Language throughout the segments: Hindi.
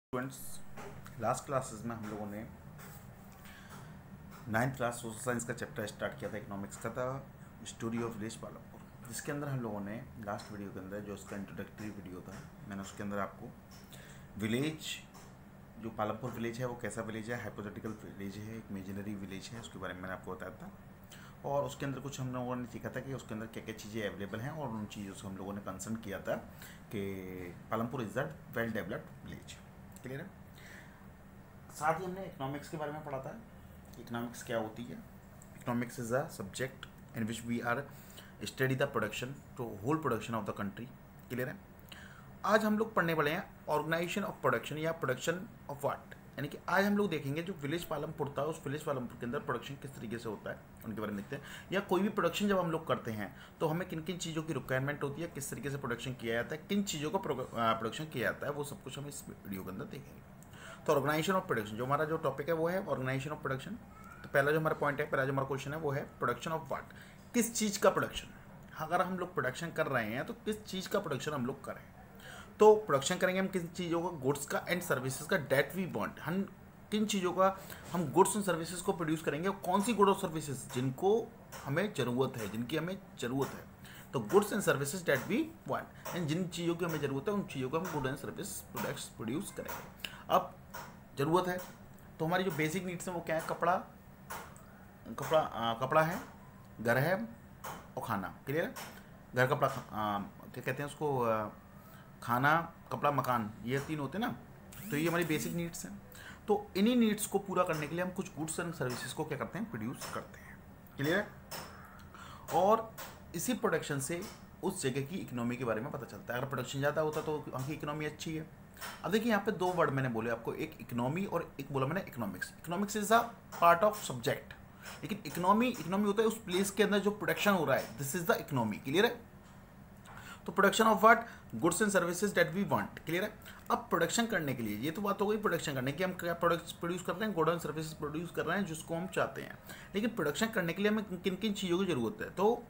स्टूडेंट्स, लास्ट क्लासेस में हम लोगों ने 9th क्लास सोशल साइंस का चैप्टर स्टार्ट किया था, इकोनॉमिक्स का था, स्टोरी ऑफ विलेज पालमपुर, जिसके अंदर हम लोगों ने लास्ट वीडियो के अंदर जो उसका इंट्रोडक्टरी वीडियो था, मैंने उसके अंदर आपको विलेज जो पालमपुर विलेज है वो कैसा विलेज है, हाइपोथेटिकल विलेज है, एक इमेजिनरी विलेज है, उसके बारे में मैंने आपको बताया था। और उसके अंदर कुछ हम लोगों ने सीखा था कि उसके अंदर क्या क्या चीज़ें अवेलेबल हैं और उन चीज़ों से हम लोगों ने कंसर्न किया था कि Palampur is the well developed village. Clear है। साथ ही हमने इकोनॉमिक्स के बारे में पढ़ा था। इकोनॉमिक्स क्या होती है? Economics is a subject in which we are study the production to whole production of the country. Clear है। आज हम लोग पढ़ने वाले हैं ऑर्गेनाइजेशन ऑफ प्रोडक्शन या प्रोडक्शन ऑफ व्हाट, यानी कि आज हम लोग देखेंगे जो विलेज पालमपुर था उस विलेज पालमपुर के अंदर प्रोडक्शन किस तरीके से होता है उनके बारे में देखते हैं। या कोई भी प्रोडक्शन जब हम लोग करते हैं तो हमें किन किन चीज़ों की रिक्वायरमेंट होती है, किस तरीके से प्रोडक्शन किया जाता है, किन चीज़ों का प्रोडक्शन किया जाता है, वो सब कुछ हम इस वीडियो के अंदर देखेंगे। तो ऑर्गेनाइजेशन ऑफ प्रोडक्शन जो हमारा जो टॉपिक है वो है ऑर्गेनाइजेशन ऑफ प्रोडक्शन। तो पहला जो हमारा पॉइंट है, पहला जो हमारा क्वेश्चन है वो है प्रोडक्शन ऑफ व्हाट, किस चीज़ का प्रोडक्शन। अगर हम लोग प्रोडक्शन कर रहे हैं तो किस चीज़ का प्रोडक्शन हम लोग करें। तो प्रोडक्शन करेंगे हम किन चीज़ों का, गुड्स का एंड सर्विसेज का, डेट वी वांट, हम किन चीज़ों का हम गुड्स एंड सर्विसेज को प्रोड्यूस करेंगे और कौन सी गुड और सर्विसेज जिनको हमें ज़रूरत है, जिनकी हमें ज़रूरत है। तो goods and services that we want, and जिन चीज़ों की हमें ज़रूरत है उन चीज़ों का हम good and service products produce करेंगे। अब ज़रूरत है तो हमारी जो बेसिक नीड्स हैं वो क्या है? कपड़ा है, घर है और खाना। क्लियर है। घर, कपड़ा, क्या कहते हैं उसको, खाना, कपड़ा, मकान, ये तीन होते हैं ना। तो ये हमारी बेसिक नीड्स हैं। तो इन्हीं नीड्स को पूरा करने के लिए हम कुछ गुड्स एंड सर्विसेज को क्या करते हैं? प्रोड्यूस करते हैं। क्लियर है। और इसी प्रोडक्शन से उस जगह की इकोनॉमी के बारे में पता चलता है। अगर प्रोडक्शन ज़्यादा होता तो वहाँ की इकोनॉमी अच्छी है। अब देखिए यहाँ पे दो वर्ड मैंने बोले आपको, एक इकोनॉमी और एक बोला मैंने economics. Economics is a part of subject, लेकिन इकोनॉमी होता है उस प्लेस के अंदर जो प्रोडक्शन हो रहा है, this is the economy. Clear है। तो production of what, goods and services that we want. Clear है। अब प्रोडक्शन करने के लिए, ये तो बात हो गई प्रोडक्शन करने की, हम क्या प्रोडक्ट्स प्रोड्यूस कर रहे हैं, गुड्स एंड सर्विसेज प्रोड्यूस कर रहे हैं जिसको हम चाहते हैं। लेकिन प्रोडक्शन करने के लिए हमें किन किन चीज़ों की जरूरत है? तो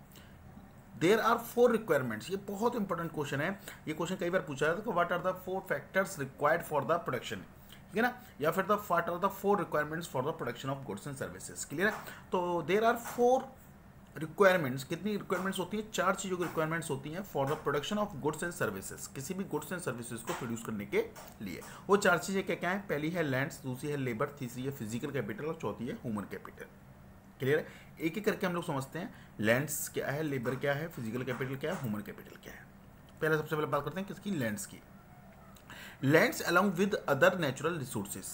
देयर आर 4 रिक्वायरमेंट्स। ये बहुत इंपॉर्टेंट क्वेश्चन है। ये क्वेश्चन कई बार पूछा जाता है कि what are the 4 factors required for the production, ठीक है ना, या फिर the what are the 4 requirements for the production of goods and services. Clear है। तो देयर आर 4 रिक्वायरमेंट्स। कितनी रिक्वायरमेंट्स होती हैं? 4 चीज़ों की रिक्वायरमेंट्स होती हैं for the production of goods and services, किसी भी गुड्स एंड सर्विसेज को प्रोड्यूस करने के लिए। वो 4 चीज़ें क्या क्या हैं? पहली है लैंड्स, दूसरी है लेबर, तीसरी है फिजिकल कैपिटल और चौथी है ह्यूमन कैपिटल। क्लियर है। एक एक करके हम लोग समझते हैं। लैंड्स क्या है, लेबर क्या है, फिजिकल कैपिटल क्या है, ह्यूमन कैपिटल क्या है। पहले सबसे पहले बात करते हैं किसकी? लैंड्स की। Lands along with other natural resources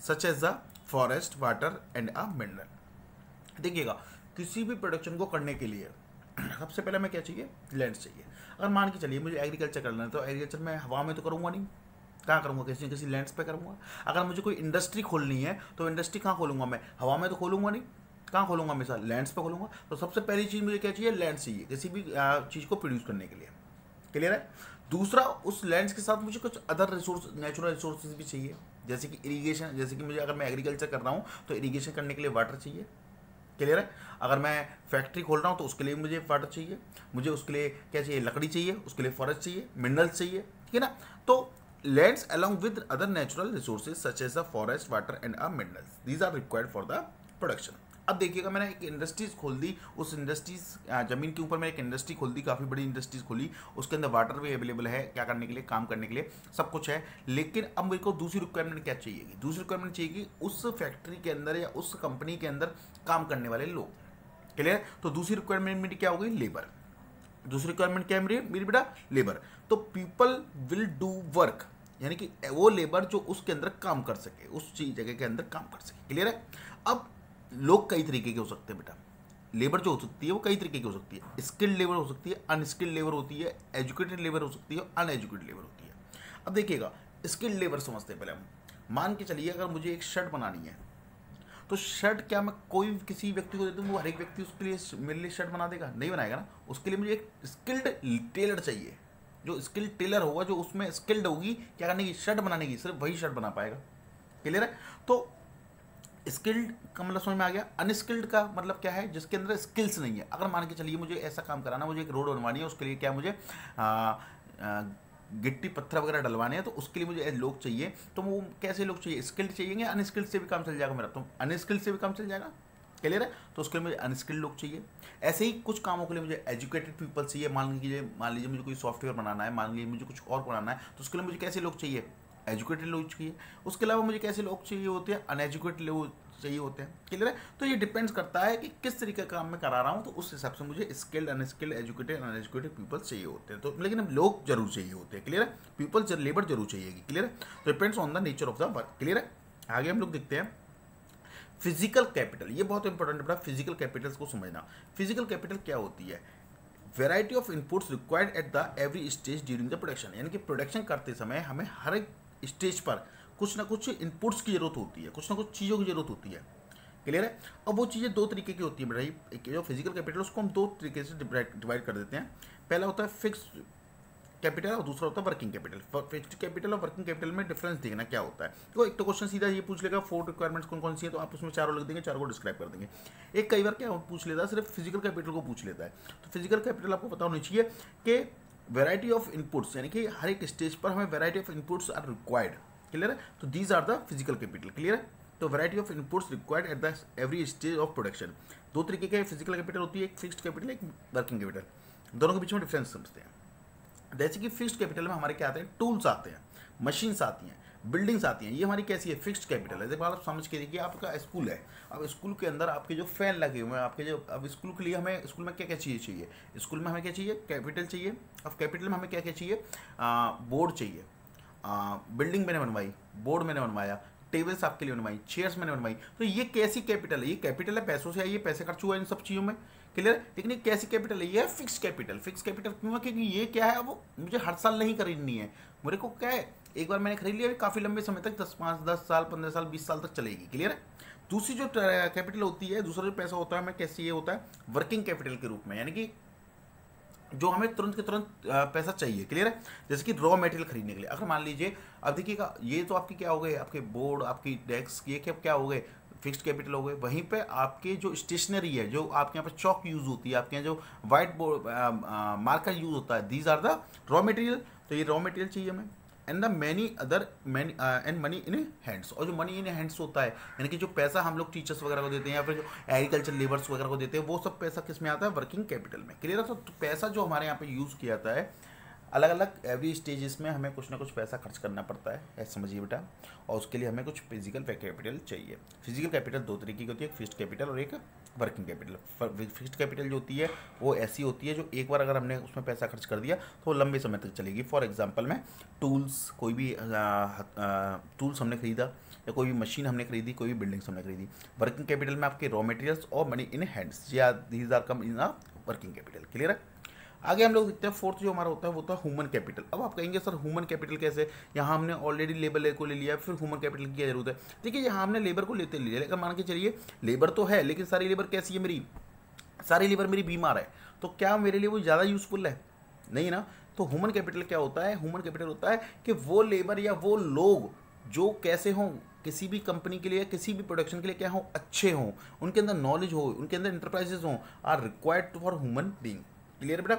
such as the forest, water and a mineral. देखिएगा, किसी भी प्रोडक्शन को करने के लिए सबसे पहले हमें क्या चाहिए? लैंड्स चाहिए। अगर मान के चलिए मुझे एग्रीकल्चर करना है तो एग्रीकल्चर में हवा में तो करूँगा नहीं, कहाँ करूँगा? किसी न किसी लैंड्स पे करूँगा। अगर मुझे कोई इंडस्ट्री खोलनी है तो इंडस्ट्री कहाँ खोलूँगा? मैं हवा में तो खोलूँगा नहीं, कहाँ खोलूँगा? हमेशा लैंड्स पे खोलूँगा। तो सबसे पहली चीज़ मुझे क्या चाहिए? लैंड चाहिए किसी भी चीज़ को प्रोड्यूस करने के लिए। क्लियर है। दूसरा, उस लैंड्स के साथ मुझे कुछ अदर रिसोर्स, नेचुरल रिसोर्सेज भी चाहिए, जैसे कि इरीगेशन। जैसे कि मुझे अगर मैं एग्रीकल्चर कर रहा हूँ तो इरीगेशन करने के लिए वाटर चाहिए। क्लियर है। अगर मैं फैक्ट्री खोल रहा हूँ तो उसके लिए मुझे वाटर चाहिए, मुझे उसके लिए क्या चाहिए? लकड़ी चाहिए, उसके लिए फॉरेस्ट चाहिए, मिनरल्स चाहिए, ठीक है ना। तो lands along with other natural resources such as the forest, water and a minerals, these are required for the production. अब देखिएगा, मैंने एक इंडस्ट्रीज खोल दी, उस इंडस्ट्रीज जमीन के ऊपर मैंने एक इंडस्ट्री खोल दी, काफ़ी बड़ी इंडस्ट्रीज खोली, उसके अंदर वाटर भी अवेलेबल है, क्या करने के लिए? काम करने के लिए, सब कुछ है। लेकिन अब मेरे को दूसरी रिक्वायरमेंट क्या चाहिए? दूसरी रिक्वायरमेंट चाहिए कि उस फैक्ट्री के अंदर या उस कंपनी के अंदर काम करने वाले लोग। क्लियर। तो दूसरी रिक्वायरमेंट मेरी क्या हो गई? लेबर। दूसरी रिक्वायरमेंट क्या है मेरी बेटा? लेबर। तो पीपल विल डू वर्क, यानी कि वो लेबर जो उसके अंदर काम कर सके, उस चीज जगह के अंदर काम कर सके। क्लियर है। अब लोग कई तरीके के हो सकते हैं बेटा। लेबर जो हो सकती है वो कई तरीके की हो सकती है। स्किल्ड लेबर हो सकती है, अनस्किल्ड लेबर होती है, एजुकेटेड लेबर हो सकती है, अनएजुकेटेड लेबर होती है। अब देखिएगा, स्किल्ड लेबर समझते हैं पहले हम। मान के चलिए अगर मुझे एक शर्ट बनानी है तो शर्ट क्या मैं कोई किसी व्यक्ति को दे दूँ, वो हर एक व्यक्ति उसके लिए मेरे लिए शर्ट बना देगा? नहीं बनाएगा ना। उसके लिए मुझे एक स्किल्ड टेलर चाहिए, जो स्किल्ड टेलर होगा, जो उसमें स्किल्ड होगी क्या करने की? शर्ट बनाने की, सिर्फ वही शर्ट बना पाएगा। क्लियर है। तो स्किल्ड का मतलब समझ में आ गया। अनस्किल्ड का मतलब क्या है? जिसके अंदर स्किल्स नहीं है। अगर मान के चलिए मुझे ऐसा काम कराना, मुझे एक रोड बनवानी है, उसके लिए क्या मुझे गिट्टी पत्थर वगैरह डलवाने हैं, तो उसके लिए मुझे लोग चाहिए। तो वो कैसे लोग चाहिए, स्किल्ड चाहिए या अनस्किल्ड से भी काम चल जाएगा मेरा? तो अनस्किल्ड से भी काम चल जाएगा, क्लियर है। तो उसके लिए मुझे अनस्किल्ड लोग चाहिए। ऐसे ही कुछ कामों के लिए मुझे एजुकेटेड पीपल चाहिए। मान लीजिए मुझे कोई सॉफ्टवेयर बनाना है, मान लीजिए मुझे कुछ और बनाना है, तो उसके लिए मुझे कैसे लोग चाहिए, एजुकेटेड लोग चाहिए। उसके अलावा मुझे कैसे लोग चाहिए होते हैं, अनएजुकेटेड लोग चाहिए होते हैं, क्लियर है। तो ये डिपेंड्स करता है कि किस तरीके का काम मैं करा रहा हूँ, तो उस हिसाब से मुझे skilled, unskilled, educated, uneducated people चाहिए होते हैं। तो लेकिन लोग जरूर चाहिए होते हैं, क्लियर है। पीपल लेबर जरूर चाहिएगी, क्लियर है। तो depends on the nature of the work, clear है। आगे हम लोग देखते हैं फिजिकल कैपिटल। ये बहुत इंपॉर्टेंट है फिजिकल कैपिटल्स को समझना। फिजिकल कैपिटल क्या होती है? Variety of inputs required at the every stage during the production, यानी कि प्रोडक्शन करते समय हमें हर एक स्टेज पर कुछ ना कुछ इनपुट्स की जरूरत होती है, कुछ ना कुछ चीज़ों की जरूरत होती है, क्लियर है। अब वो चीज़ें दो तरीके की होती है भाई। एक जो फिजिकल कैपिटल उसको हम दो तरीके से डिवाइड कर देते हैं। पहला होता है फिक्स कैपिटल और दूसरा होता है वर्किंग कैपिटल। फिक्स्ड कैपिटल और वर्किंग कैपिटल में डिफरेंस देखना क्या होता है। तो एक तो क्वेश्चन सीधा ये पूछ लेगा 4 रिक्वायरमेंट्स कौन कौन सी है, तो आप उसमें चारों लिख देंगे, चारों को डिस्क्राइब कर देंगे। एक कई बार क्या पूछ लेता है, सिर्फ फिजिकल कैपिटल को पूछ लेता है। तो फिजिकल कैपिटल आपको पता होनी चाहिए कि वेराइटी ऑफ इनपुट्स, यानी कि हर एक स्टेज पर हमें variety of inputs are required, clear है। तो these are the physical capital, clear है। तो variety of inputs required at the every stage of production. दो तरीके के फिजिकल कैपिटल होती है, एक फिक्स्ड कैपिटल, एक वर्किंग कैपिटल। दोनों के बीच में डिफरेंस समझते हैं। जैसे कि फिक्स्ड कैपिटल में हमारे क्या आते हैं, टूल्स आते हैं, मशीन्स आती हैं, बिल्डिंग्स आती हैं। ये हमारी कैसी है, फिक्स्ड कैपिटल है। देखो आप समझ के देखिए, आपका स्कूल है, अब स्कूल के अंदर आपके जो फैन लगे हुए हैं, आपके जो अब स्कूल के लिए हमें स्कूल में क्या क्या चीज़ें चाहिए, स्कूल में हमें क्या चाहिए, कैपिटल चाहिए। अब कैपिटल में हमें क्या क्या चाहिए, बोर्ड चाहिए। बिल्डिंग मैंने बनवाई, बोर्ड मैंने बनवाया, टेबल्स आपके लिए बनवाई, चेयर्स मैंने बनवाई। तो ये कैसी कैपिटल है, ये कैपिटल है, पैसों से आई है, पैसे खर्च हुआ इन सब चीज़ों में, क्लियर। लेकिन ये कैसी कैपिटल है, ये है फिक्स कैपिटल। फिक्स कैपिटल क्यों है, क्योंकि ये क्या है, वो मुझे हर साल नहीं खरीदनी है। मेरे को क्या है, एक बार मैंने खरीद लिया, काफ़ी लंबे समय तक 10 साल 15 साल 20 साल तक चलेगी, क्लियर है। दूसरी जो कैपिटल होती है, दूसरा जो पैसा होता है हमें कैसे ये होता है, वर्किंग कैपिटल के रूप में, यानी कि जो हमें तुरंत के तुरंत पैसा चाहिए, क्लियर है। जैसे कि रॉ मटेरियल खरीदने के लिए, अगर मान लीजिए अब देखिएगा, ये तो आपकी क्या हो गए, आपके बोर्ड, आपकी डेस्क, ये क्या हो गए, फिक्स्ड कैपिटल हो गए। वहीं पे आपके जो स्टेशनरी है, जो आपके यहाँ पे चौक यूज़ होती है, आपके यहाँ जो वाइट बोर्ड मार्कर यूज़ होता है, these are the raw material. तो ये रॉ मटेरियल चाहिए हमें। And the many other and money in hands, और जो मनी इन हैंड्स होता है, यानी कि जो पैसा हम लोग टीचर्स वगैरह को देते हैं या फिर जो एग्रीकल्चर लेबर्स वगैरह को देते हैं, वो सब पैसा किस में आता है, वर्किंग कैपिटल में, क्लियर है। तो पैसा जो हमारे यहाँ पे यूज़ किया जाता है, अलग अलग एवरी स्टेजेस में हमें कुछ ना कुछ पैसा खर्च करना पड़ता है, ऐसे समझिए बेटा। और उसके लिए हमें कुछ फिजिकल कैपिटल चाहिए। फिजिकल कैपिटल दो तरीके की होती है, एक फिक्स्ड कैपिटल और एक वर्किंग कैपिटल। फिक्स्ड कैपिटल जो होती है वो ऐसी होती है जो एक बार अगर हमने उसमें पैसा खर्च कर दिया तो वो लंबे समय तक चलेगी। फॉर एग्जांपल में टूल्स, कोई भी टूल्स हमने खरीदा या कोई भी मशीन हमने खरीदी, कोई भी बिल्डिंग्स हमने खरीदी। वर्किंग कैपिटल में आपके रॉ मटेरियल्स और मनी इन हैंड्स, या these are come in working capital, clear है। आगे हम लोग देखते हैं फोर्थ जो हमारा होता है वो होता है ह्यूमन कैपिटल। अब आप कहेंगे सर ह्यूमन कैपिटल कैसे, यहाँ हमने ऑलरेडी लेबर को ले लिया, फिर ह्यूमन कैपिटल की क्या जरूरत है। देखिए यहाँ हमने लेबर को लेते लिया, लेकिन मान के चलिए लेबर तो है, लेकिन सारी लेबर कैसी है, मेरी सारी लेबर मेरी बीमार है, तो क्या मेरे लिए वो ज़्यादा यूजफुल है, नहीं ना। तो ह्यूमन कैपिटल क्या होता है, ह्यूमन कैपिटल होता है कि वो लेबर या वो लोग जो कैसे हों, किसी भी कंपनी के लिए, किसी भी प्रोडक्शन के लिए क्या हो, अच्छे हों, उनके अंदर नॉलेज हो, उनके अंदर इंटरप्राइजेज हों, are required for human being, clear बेटा।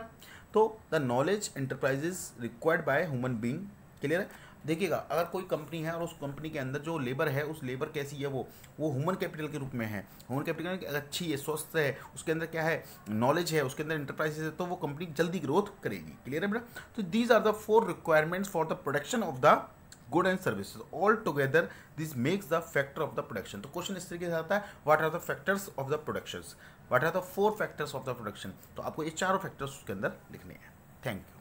तो the knowledge enterprises required by human being, clear है। देखिएगा अगर कोई कंपनी है और उस कंपनी के अंदर जो लेबर है, उस लेबर कैसी है, वो ह्यूमन कैपिटल के रूप में है। ह्यूमन कैपिटल अच्छी है, स्वस्थ है, उसके अंदर क्या है, नॉलेज है, उसके अंदर इंटरप्राइजेज है, तो वो कंपनी जल्दी ग्रोथ करेगी, क्लियर है बेटा। तो these are the 4 requirements for the production of the good and services, all together this makes the factor of the production. तो क्वेश्चन इस तरीके से आता है, what are the factors of the productions, what are the 4 factors of the production. तो आपको ये चारों फैक्टर्स उसके अंदर लिखने हैं। Thank you.